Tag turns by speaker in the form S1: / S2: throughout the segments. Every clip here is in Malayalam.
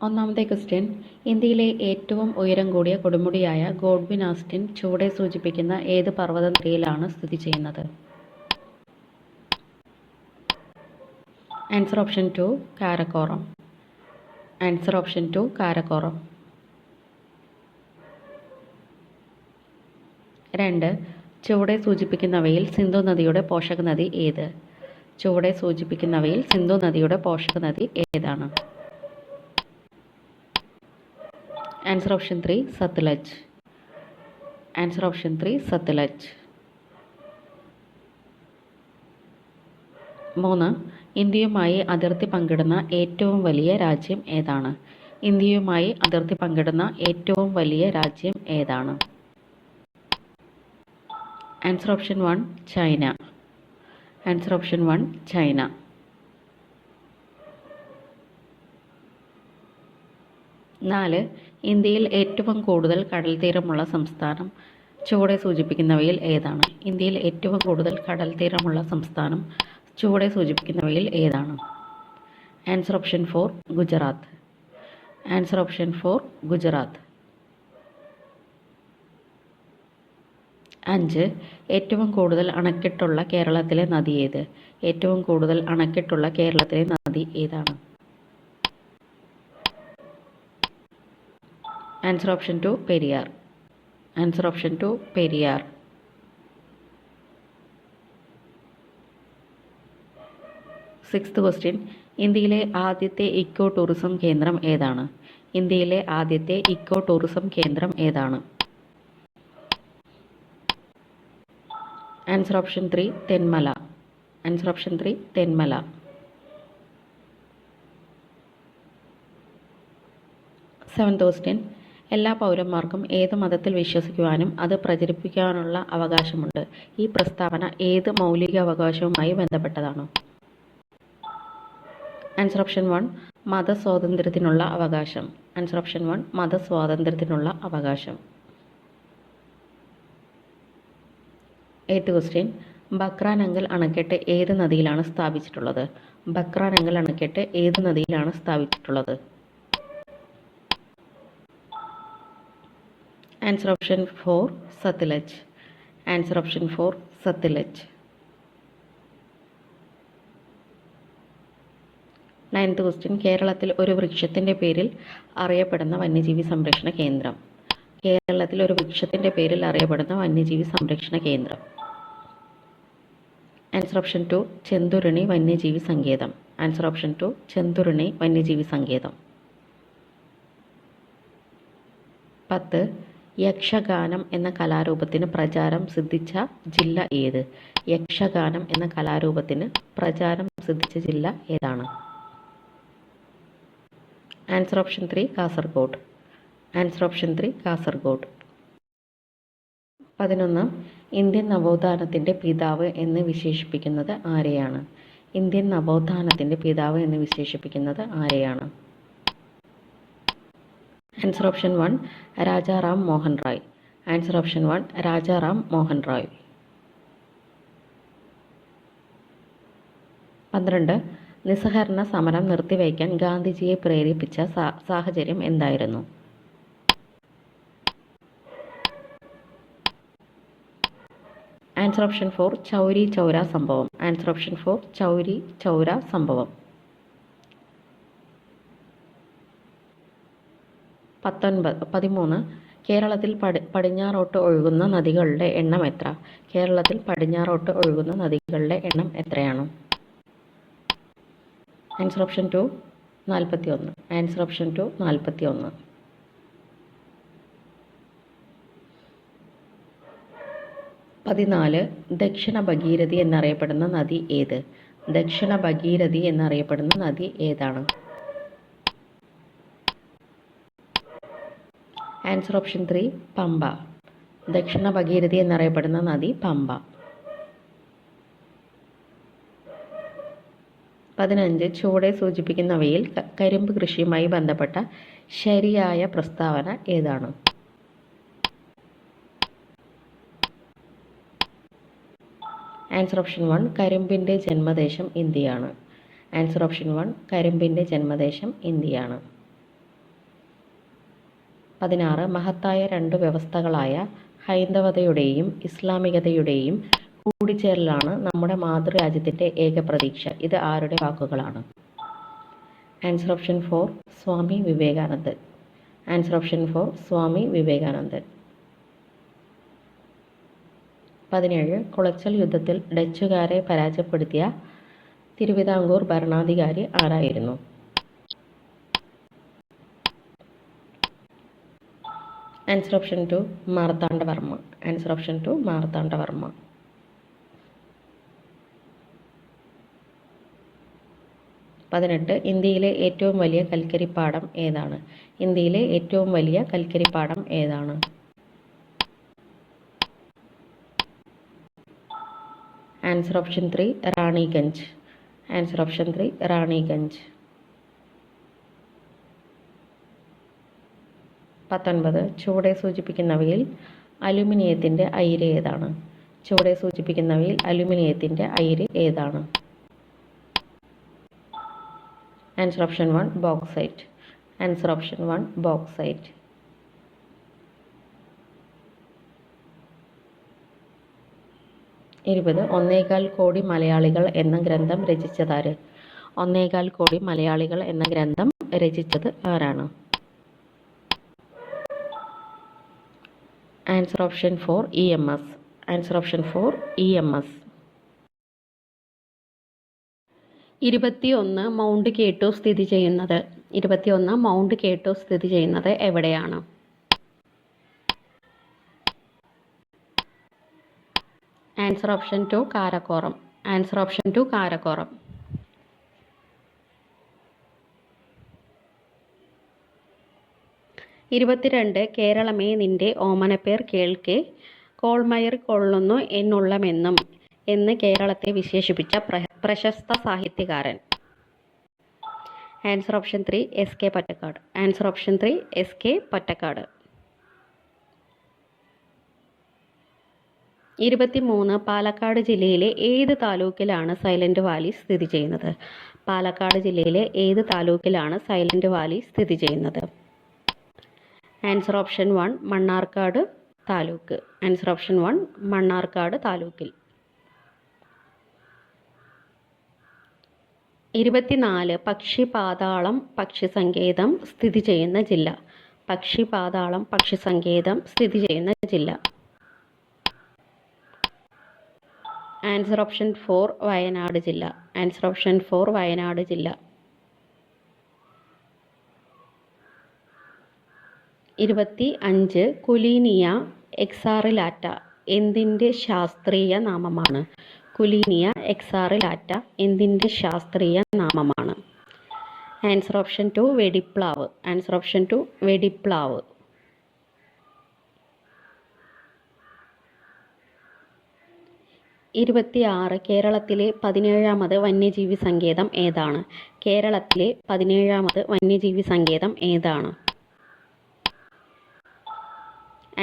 S1: ഒന്നാമത്തെ ക്വസ്റ്റ്യൻ, ഇന്ത്യയിലെ ഏറ്റവും ഉയരം കൂടിയ കൊടുമുടിയായ ഗോഡ്വിൻ ആസ്റ്റിൻ ചുവടെ സൂചിപ്പിക്കുന്ന ഏത് പർവ്വതനിരയിലാണ് സ്ഥിതി ചെയ്യുന്നത്? Answer option 2 Karakoram. Answer option 2 Karakoram. 2. ചുവടെ സൂചിപ്പിക്കുന്നവയിൽ സിന്ധു നദിയുടെ പോഷക നദി ഏത്? ചുവടെ സൂചിപ്പിക്കുന്നവയിൽ സിന്ധു നദിയുടെ പോഷക നദി ഏതാണ്? Answer option 3 Sutlej. Answer option 3 Sutlej. 3. ഇന്ത്യയുമായി അതിർത്തി പങ്കിടുന്ന ഏറ്റവും വലിയ രാജ്യം ഏതാണ്? ഇന്ത്യയുമായി അതിർത്തി പങ്കിടുന്ന ഏറ്റവും വലിയ രാജ്യം ഏതാണ്? Answer option 1 China. Answer option 1 China. 4. ഇന്ത്യയിൽ ഏറ്റവും കൂടുതൽ കടൽ തീരമുള്ള സംസ്ഥാനം ചുവടെ സൂചിപ്പിക്കുന്നവയിൽ ഏതാണ്? ഇന്ത്യയിൽ ഏറ്റവും കൂടുതൽ കടൽ തീരമുള്ള സംസ്ഥാനം ചുവടെ സൂചിപ്പിക്കുന്നവയിൽ ഏതാണ്? Answer option 4 Gujarat. Answer option 4 Gujarat. 5. ഏറ്റവും കൂടുതൽ അണക്കെട്ടുള്ള കേരളത്തിലെ നദി ഏത്? ഏറ്റവും കൂടുതൽ അണക്കെട്ടുള്ള കേരളത്തിലെ നദി ഏതാണ്? Answer option 2 Periyar. Answer option 2 Periyar. 6th question, ഇന്ത്യയിലെ ആദ്യത്തെ ഇക്കോ ടൂറിസം കേന്ദ്രം ഏതാണ്? ഇന്ത്യയിലെ ആദ്യത്തെ ഇക്കോ ടൂറിസം കേന്ദ്രം ഏതാണ്? Answer option 3 Thenmala. Answer option 3 Thenmala. 7th question, എല്ലാ പൗരന്മാർക്കും ഏത് മതത്തിൽ വിശ്വസിക്കുവാനും അത് പ്രചരിപ്പിക്കുവാനുള്ള അവകാശമുണ്ട്. ഈ പ്രസ്താവന ഏത് മൗലിക അവകാശവുമായി ബന്ധപ്പെട്ടതാണ്? ആൻസർ ഓപ്ഷൻ 1 മതസ്വാതന്ത്ര്യത്തിനുള്ള അവകാശം. ആൻസർ ഓപ്ഷൻ 1 മതസ്വാതന്ത്ര്യത്തിനുള്ള അവകാശം. 8th ക്വസ്റ്റ്യൻ, ബക്രാനങ്കൽ അണക്കെട്ട് ഏത് നദിയിലാണ് സ്ഥാപിച്ചിട്ടുള്ളത്? ബക്രാനങ്കൽ അണക്കെട്ട് ഏത് നദിയിലാണ് സ്ഥാപിച്ചിട്ടുള്ളത്? Answer option 4 Sutlej. Answer option 4 Sutlej. 9th question, കേരളത്തിൽ ഒരു വൃക്ഷത്തിൻ്റെ പേരിൽ അറിയപ്പെടുന്ന വന്യജീവി സംരക്ഷണ കേന്ദ്രം. കേരളത്തിൽ ഒരു വൃക്ഷത്തിൻ്റെ പേരിൽ അറിയപ്പെടുന്ന വന്യജീവി സംരക്ഷണ കേന്ദ്രം. ആൻസർ ഓപ്ഷൻ 2 ചെന്തുരുണി വന്യജീവി സങ്കേതം. ആൻസർ ഓപ്ഷൻ 2 ചെന്തുരുണി വന്യജീവി സങ്കേതം. 10. യക്ഷഗാനം എന്ന കലാരൂപത്തിന് പ്രചാരം സിദ്ധിച്ച ജില്ല ഏത്? യക്ഷഗാനം എന്ന കലാരൂപത്തിന് പ്രചാരം സിദ്ധിച്ച ജില്ല ഏതാണ്? Answer option 3 Kasaragod. Answer option 3 Kasaragod. 11. Indian നവോത്ഥാനത്തിൻ്റെ പിതാവ് എന്ന് വിശേഷിപ്പിക്കുന്നത് ആരെയാണ്? ഇന്ത്യൻ നവോത്ഥാനത്തിൻ്റെ പിതാവ് എന്ന് വിശേഷിപ്പിക്കുന്നത് ആരെയാണ്? Answer option 1 Rajaram Mohan Roy. Answer option 1 Rajaram Mohan Roy. 12. നിസ്സഹകരണ സമരം നിർത്തിവയ്ക്കാൻ ഗാന്ധിജിയെ പ്രേരിപ്പിച്ച സാഹചര്യം എന്തായിരുന്നു? ആൻസർ ഓപ്ഷൻ 4 ചൗരി ചൗര സംഭവം. ആൻസർ ഓപ്ഷൻ 4 ചൗരി ചൗര സംഭവം. 13. കേരളത്തിൽ പടിഞ്ഞാറോട്ട് ഒഴുകുന്ന നദികളുടെ എണ്ണം എത്ര? കേരളത്തിൽ പടിഞ്ഞാറോട്ട് ഒഴുകുന്ന നദികളുടെ എണ്ണം എത്രയാണ്? Answer option 2 41. Answer option 2 41. 14. ദക്ഷിണ ഭഗീരഥി എന്നറിയപ്പെടുന്ന നദി ഏത്? ദക്ഷിണ ഭഗീരഥി എന്നറിയപ്പെടുന്ന നദി ഏതാണ്? Answer option 3 Pampa. ദക്ഷിണ ഭഗീരഥി എന്നറിയപ്പെടുന്ന നദി പമ്പ. 15. ചുവടെ സൂചിപ്പിക്കുന്നവയിൽ കരിമ്പ് കൃഷിയുമായി ബന്ധപ്പെട്ട ശരിയായ പ്രസ്താവന ഏതാണ്? ആൻസർ ഓപ്ഷൻ 1 കരിമ്പിൻ്റെ ജന്മദേശം ഇന്ത്യയാണ്. ആൻസർ ഓപ്ഷൻ 1 കരിമ്പിൻ്റെ ജന്മദേശം ഇന്ത്യയാണ്. 16 മഹത്തായ രണ്ട് വ്യവസ്ഥകളായ ഹൈന്ദവതയുടെയും ഇസ്ലാമികതയുടെയും കൂടിച്ചേരലാണ് നമ്മുടെ മാതൃരാജ്യത്തിൻ്റെ ഏക പ്രതീക്ഷ. ഇത് ആരുടെ വാക്കുകളാണ്? Answer option 4 Swami Vivekanandan. Answer option 4 Swami Vivekanandan. 17 Kulachal യുദ്ധത്തിൽ ഡച്ചുകാരെ പരാജയപ്പെടുത്തിയ തിരുവിതാംകൂർ ഭരണാധികാരി ആരായിരുന്നു? Answer option 2 Marthanda Varma. Answer option 2 Marthanda Varma. 18 ഇന്ത്യയിലെ ഏറ്റവും വലിയ കൽക്കരിപ്പാടം ഏതാണ്? ഇന്ത്യയിലെ ഏറ്റവും വലിയ കൽക്കരിപ്പാടം ഏതാണ്? Answer option 3 Raniganj. Answer option 3 Raniganj. 19 ചുവടെ സൂചിപ്പിക്കുന്നവയിൽ അലുമിനിയത്തിൻ്റെ അയിര് ഏതാണ്? ചുവടെ സൂചിപ്പിക്കുന്നവയിൽ അലുമിനിയത്തിൻ്റെ അയിര് ഏതാണ്? Answer option 1 bauxite. Answer option 1 bauxite. 20 ഒന്നേകാൽ കോടി മലയാളികൾ എന്ന ഗ്രന്ഥം രചിച്ചതാര്? ഒന്നേകാൽ കോടി മലയാളികൾ എന്ന ഗ്രന്ഥം രചിച്ചത് ആരാണ്? Answer option 4 EMS. Answer option 4 EMS. 21 mount കേട്ടു സ്ഥിതി ചെയ്യുന്നത്. 21 മൗണ്ട് കേട്ടു സ്ഥിതി ചെയ്യുന്നത് എവിടെയാണ്? Answer option 2 Karakoram. Answer option 2 Karakoram. 22 കേരളമേ നിന്റെ ഓമനപ്പേർ കേൾക്കെ കോൾമയർ കൊള്ളുന്നു എന്നുള്ളമെന്നും എന്ന് കേരളത്തെ വിശേഷിപ്പിച്ച പ്രശസ്ത സാഹിത്യകാരൻ. Answer option 3 SK Pottekkatt. Answer option 3 SK Pottekkatt. 23 Palakkad ജില്ലയിലെ ഏത് താലൂക്കിലാണ് സൈലന്റ് വാലി സ്ഥിതി ചെയ്യുന്നത്? പാലക്കാട് ജില്ലയിലെ ഏത് താലൂക്കിലാണ് സൈലന്റ് വാലി സ്ഥിതി ചെയ്യുന്നത്? Answer option 1 Mannarkkad taluk. Answer option 1 Mannarkkad താലൂക്കിൽ. 24 പക്ഷി പാതാളം പക്ഷി സങ്കേതം സ്ഥിതി ചെയ്യുന്ന ജില്ല. പക്ഷി പാതാളം പക്ഷി സങ്കേതം സ്ഥിതി ചെയ്യുന്ന ജില്ല. ആൻസർ ഓപ്ഷൻ 4 വയനാട് ജില്ല. ആൻസർ ഓപ്ഷൻ 4 വയനാട് ജില്ല. 25 കുലീനിയ എക്സാറിലാറ്റ എന്തിൻ്റെ ശാസ്ത്രീയ നാമമാണ്? കുലീനിയ എക്സാറിലാറ്റ എന്തിൻ്റെ ശാസ്ത്രീയ നാമമാണ്? ആൻസർ ഓപ്ഷൻ 2 വെടിപ്ലാവ്. ആൻസർ ഓപ്ഷൻ 2 വെടിപ്ലാവ്. 26 കേരളത്തിലെ 17ാമത് വന്യജീവി സങ്കേതം ഏതാണ്? കേരളത്തിലെ 17ാമത് വന്യജീവി സങ്കേതം ഏതാണ്?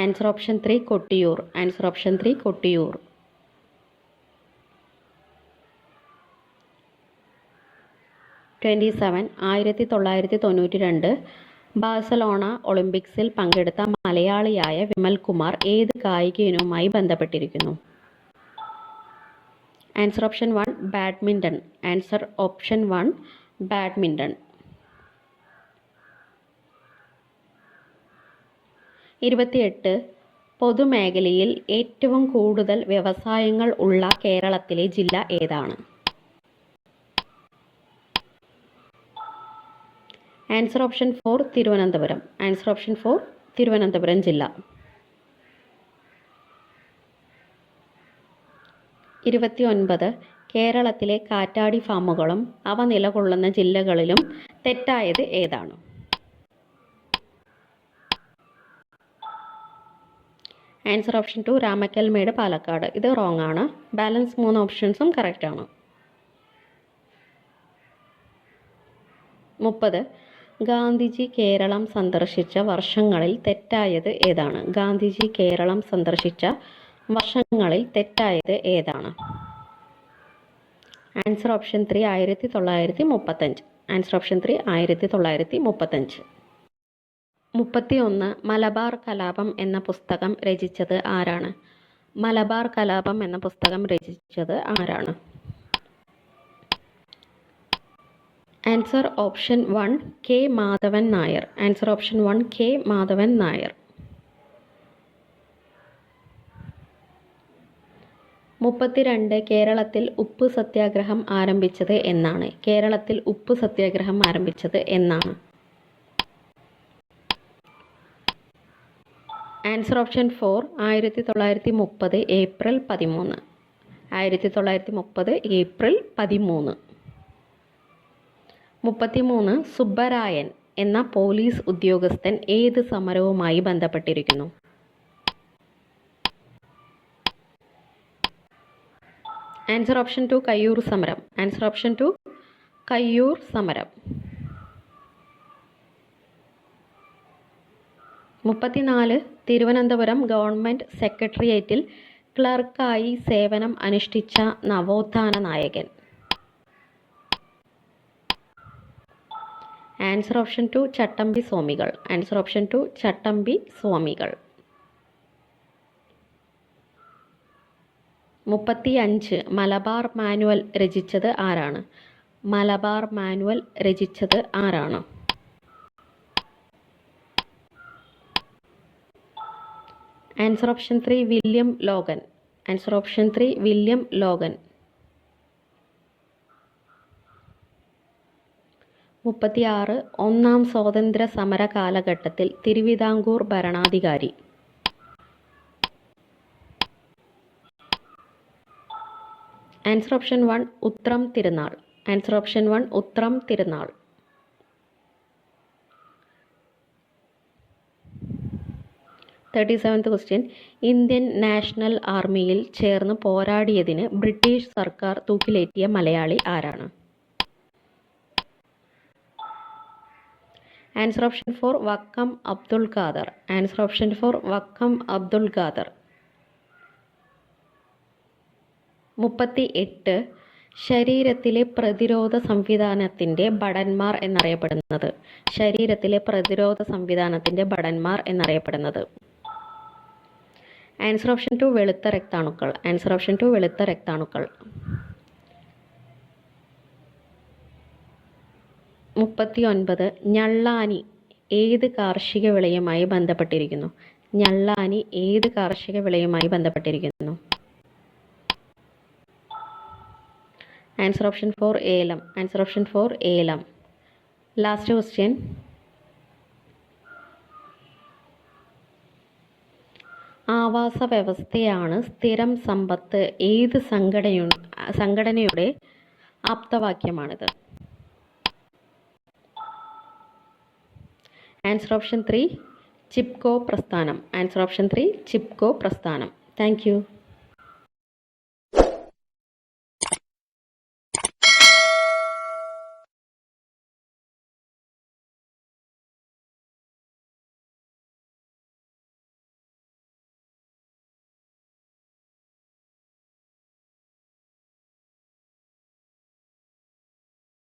S1: Answer option 3 Kottiyoor. Answer option 3 Kottiyoor. 27 1992 Barcelona ഒളിമ്പിക്സിൽ പങ്കെടുത്ത മലയാളിയായ വിമൽകുമാർ ഏത് കായിക ഇനവുമായി ബന്ധപ്പെട്ടിരിക്കുന്നു? Answer option 1 badminton. Answer option 1 badminton. 28 പൊതുമേഖലയിൽ ഏറ്റവും കൂടുതൽ വ്യവസായങ്ങൾ ഉള്ള കേരളത്തിലെ ജില്ല ഏതാണ്? Answer option 4 Thiruvananthapuram. Answer option 4 Thiruvananthapuram ജില്ല. 29 കേരളത്തിലെ കാറ്റാടി ഫാമുകളും അവ നിലകൊള്ളുന്ന ജില്ലകളിലും തെറ്റായത് ഏതാണ്? Answer option 2 Ramakkalmedu Palakkad. ഇത് റോങ് ആണ്. ബാലൻസ് 3 ഓപ്ഷൻസും കറക്റ്റ് ആണ്. 30 ഗാന്ധിജി കേരളം സന്ദർശിച്ച വർഷങ്ങളിൽ തെറ്റായത് ഏതാണ്? ഗാന്ധിജി കേരളം സന്ദർശിച്ച വർഷങ്ങളിൽ തെറ്റായത് ഏതാണ്? Answer option 3 1935. Answer option 3 1935. 31 Malabar കലാപം എന്ന പുസ്തകം രചിച്ചത് ആരാണ്? മലബാർ കലാപം എന്ന പുസ്തകം രചിച്ചത് ആരാണ്? Answer option 1 K Madhavan Nair. Answer option 1 K Madhavan Nair. 32 കേരളത്തിൽ ഉപ്പ് സത്യാഗ്രഹം ആരംഭിച്ചത് എന്നാണ്? കേരളത്തിൽ ഉപ്പ് സത്യാഗ്രഹം ആരംഭിച്ചത് എന്നാണ്? Answer option 4 1930 April 13. 1930 April 13. 33 Subbarayan എന്ന പോലീസ് ഉദ്യോഗസ്ഥൻ ഏത് സമരവുമായി ബന്ധപ്പെട്ടിരിക്കുന്നു? ആൻസർ ഓപ്ഷൻ 2 കയ്യൂർ സമരം. ആൻസർ ഓപ്ഷൻ 2 കയ്യൂർ സമരം. 34 തിരുവനന്തപുരം ഗവൺമെൻറ് സെക്രട്ടേറിയറ്റിൽ ക്ലർക്കായി സേവനം അനുഷ്ഠിച്ച നവോത്ഥാന നായകൻ? ആൻസർ ഓപ്ഷൻ 2 ചട്ടമ്പി സ്വാമികൾ. ആൻസർ ഓപ്ഷൻ 2 ചട്ടമ്പി സ്വാമികൾ. 35 മലബാർ മാനുവൽ രചിച്ചത് ആരാണ്? മലബാർ മാനുവൽ രചിച്ചത് ആരാണ്? Answer option 3 William Logan. Answer option 3 William Logan. 36 ഒന്നാം സ്വാതന്ത്ര്യ സമര കാലഘട്ടത്തിൽ തിരുവിതാംകൂർ ഭരണാധികാരി? ആൻസർ ഓപ്ഷൻ 1 ഉത്രം തിരുനാൾ. ആൻസർ ഓപ്ഷൻ 1 ഉത്രം തിരുനാൾ. 37th ക്വസ്റ്റ്യൻ ഇന്ത്യൻ നാഷണൽ ആർമിയിൽ ചേർന്ന് പോരാടിയതിന് ബ്രിട്ടീഷ് സർക്കാർ തൂക്കിലേറ്റിയ മലയാളി ആരാണ്? Answer option 4 Vakkom Abdul Khader. Answer option 4 Vakkom Abdul Khader. 38 ശരീരത്തിലെ പ്രതിരോധ സംവിധാനത്തിൻ്റെ ഭടന്മാർ എന്നറിയപ്പെടുന്നത്? ശരീരത്തിലെ പ്രതിരോധ സംവിധാനത്തിൻ്റെ ഭടന്മാർ എന്നറിയപ്പെടുന്നത്? ആൻസർ ഓപ്ഷൻ 2 വെളുത്ത രക്താണുക്കൾ. ആൻസർ ഓപ്ഷൻ 2 വെളുത്ത രക്താണുക്കൾ. 39 ഞള്ളാനി ഏത് കാർഷിക വിളയുമായി ബന്ധപ്പെട്ടിരിക്കുന്നു? ഞള്ളാനി ഏത് കാർഷിക വിളയുമായി ബന്ധപ്പെട്ടിരിക്കുന്നു? ആൻസർ ഓപ്ഷൻ 4 ഏലം. ആൻസർ ഓപ്ഷൻ 4 ഏലം. ലാസ്റ്റ് ക്വസ്റ്റ്യൻ ആവാസ വ്യവസ്ഥയാണ് സ്ഥിരം സമ്പത്ത് ഏത് സംഘടനയുടെ ആപ്തവാക്യമാണിത്? ആൻസർ ഓപ്ഷൻ 3 ചിപ്കോ പ്രസ്ഥാനം. ആൻസർ ഓപ്ഷൻ 3 ചിപ്കോ പ്രസ്ഥാനം. Thank you.